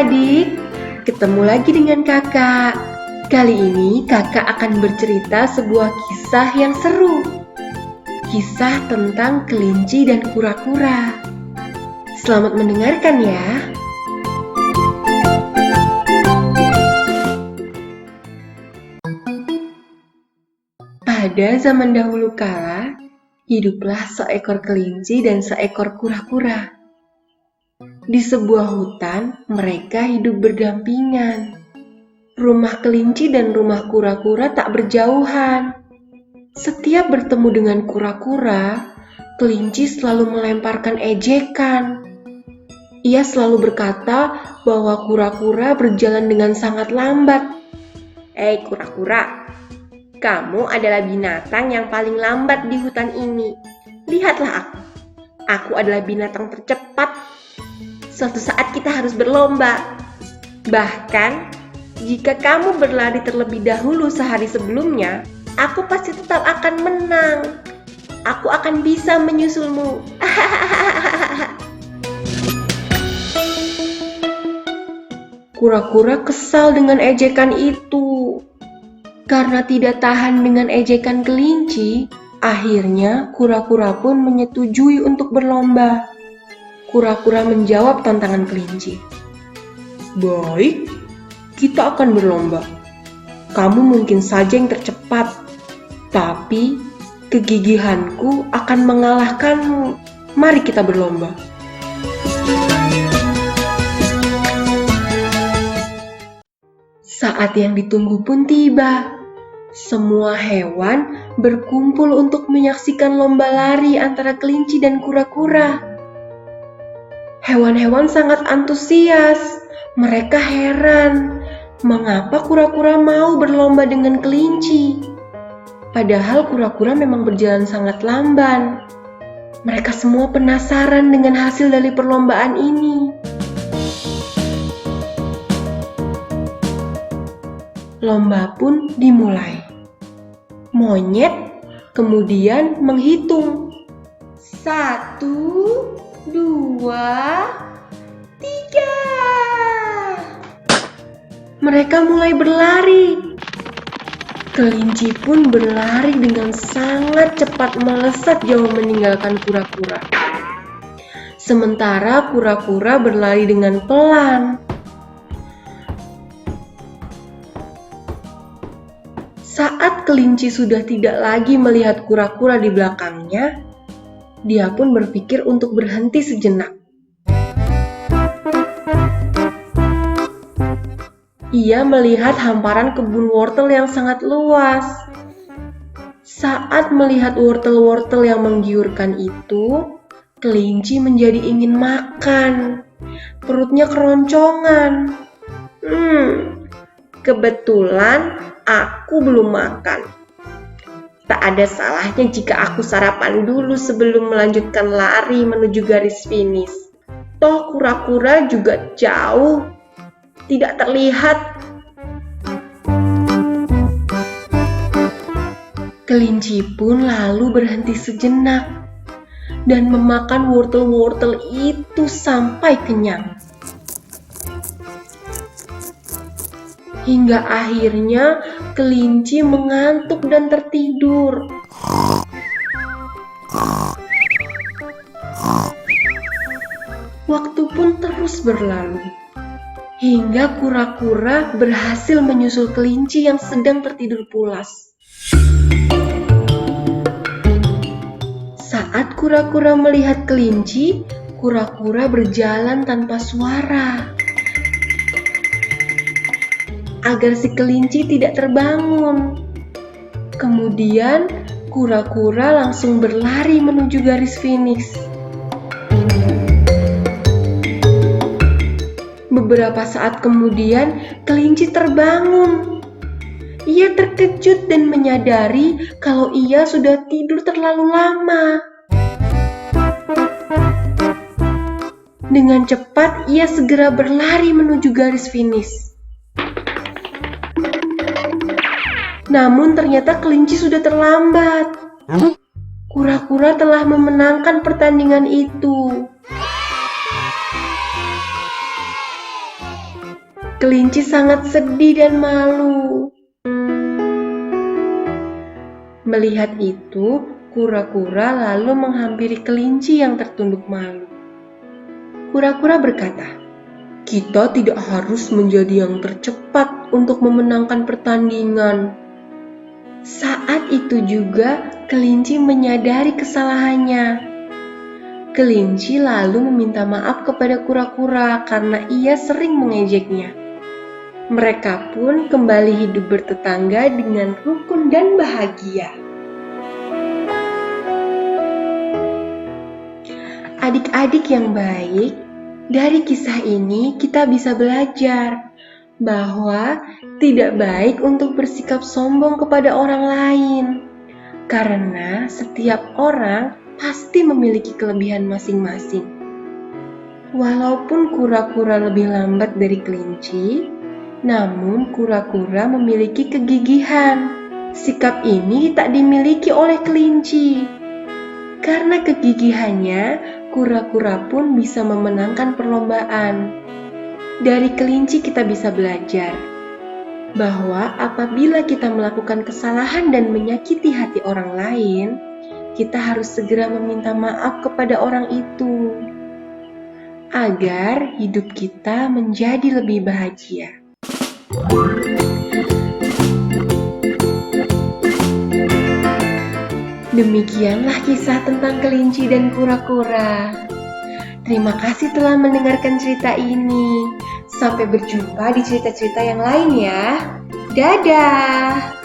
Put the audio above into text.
adik-adik, ketemu lagi dengan kakak. Kali ini kakak akan bercerita sebuah kisah yang seru. Kisah tentang kelinci dan kura-kura. Selamat mendengarkan ya. Pada zaman dahulu kala, hiduplah seekor kelinci dan seekor kura-kura. Di sebuah hutan, mereka hidup berdampingan. Rumah kelinci dan rumah kura-kura tak berjauhan. Setiap bertemu dengan kura-kura, kelinci selalu melemparkan ejekan. Ia selalu berkata bahwa kura-kura berjalan dengan sangat lambat. Hei kura-kura, kamu adalah binatang yang paling lambat di hutan ini. Lihatlah aku. Aku adalah binatang tercepat. Suatu saat kita harus berlomba. Bahkan, jika kamu berlari terlebih dahulu sehari sebelumnya, aku pasti tetap akan menang. Aku akan bisa menyusulmu. Kura-kura kesal dengan ejekan itu. Karena tidak tahan dengan ejekan kelinci, akhirnya kura-kura pun menyetujui untuk berlomba. Kura-kura menjawab tantangan kelinci. Baik, kita akan berlomba. Kamu mungkin saja yang tercepat, tapi kegigihanku akan mengalahkanmu. Mari kita berlomba. Saat yang ditunggu pun tiba. Semua hewan berkumpul untuk menyaksikan lomba lari antara kelinci dan kura-kura. Hewan-hewan sangat antusias. Mereka heran, mengapa kura-kura mau berlomba dengan kelinci? Padahal kura-kura memang berjalan sangat lamban. Mereka semua penasaran dengan hasil dari perlombaan ini. Lomba pun dimulai. Monyet kemudian menghitung. 1, 2, 3. Mereka mulai berlari. Kelinci pun berlari dengan sangat cepat melesat jauh meninggalkan kura-kura. Sementara kura-kura berlari dengan pelan. Saat kelinci sudah tidak lagi melihat kura-kura di belakangnya, dia pun berpikir untuk berhenti sejenak. Ia melihat hamparan kebun wortel yang sangat luas. Saat melihat wortel-wortel yang menggiurkan itu, kelinci menjadi ingin makan. Perutnya keroncongan. Kebetulan aku belum makan. Tak ada salahnya jika aku sarapan dulu sebelum melanjutkan lari menuju garis finish. Toh kura-kura juga jauh, tidak terlihat. Kelinci pun lalu berhenti sejenak dan memakan wortel-wortel itu sampai kenyang. Hingga akhirnya kelinci mengantuk dan tertidur. Waktu pun terus berlalu, hingga kura-kura berhasil menyusul kelinci yang sedang tertidur pulas. Saat kura-kura melihat kelinci, kura-kura berjalan tanpa suara agar si kelinci tidak terbangun. Kemudian kura-kura langsung berlari menuju garis finish. Beberapa saat kemudian kelinci terbangun. Ia terkejut dan menyadari kalau ia sudah tidur terlalu lama. Dengan cepat ia segera berlari menuju garis finish. Namun ternyata kelinci sudah terlambat. Kura-kura telah memenangkan pertandingan itu. Kelinci sangat sedih dan malu. Melihat itu, kura-kura lalu menghampiri kelinci yang tertunduk malu. Kura-kura berkata, "Kita tidak harus menjadi yang tercepat untuk memenangkan pertandingan." Saat itu juga, kelinci menyadari kesalahannya. Kelinci lalu meminta maaf kepada kura-kura karena ia sering mengejeknya. Mereka pun kembali hidup bertetangga dengan rukun dan bahagia. Adik-adik yang baik, dari kisah ini kita bisa belajar bahwa tidak baik untuk bersikap sombong kepada orang lain, karena setiap orang pasti memiliki kelebihan masing-masing. Walaupun kura-kura lebih lambat dari kelinci, namun kura-kura memiliki kegigihan. Sikap ini tak dimiliki oleh kelinci. Karena kegigihannya, kura-kura pun bisa memenangkan perlombaan. Dari kelinci kita bisa belajar bahwa apabila kita melakukan kesalahan dan menyakiti hati orang lain, kita harus segera meminta maaf kepada orang itu agar hidup kita menjadi lebih bahagia. Demikianlah kisah tentang kelinci dan kura-kura. Terima kasih telah mendengarkan cerita ini. Sampai berjumpa di cerita-cerita yang lain ya. Dadah!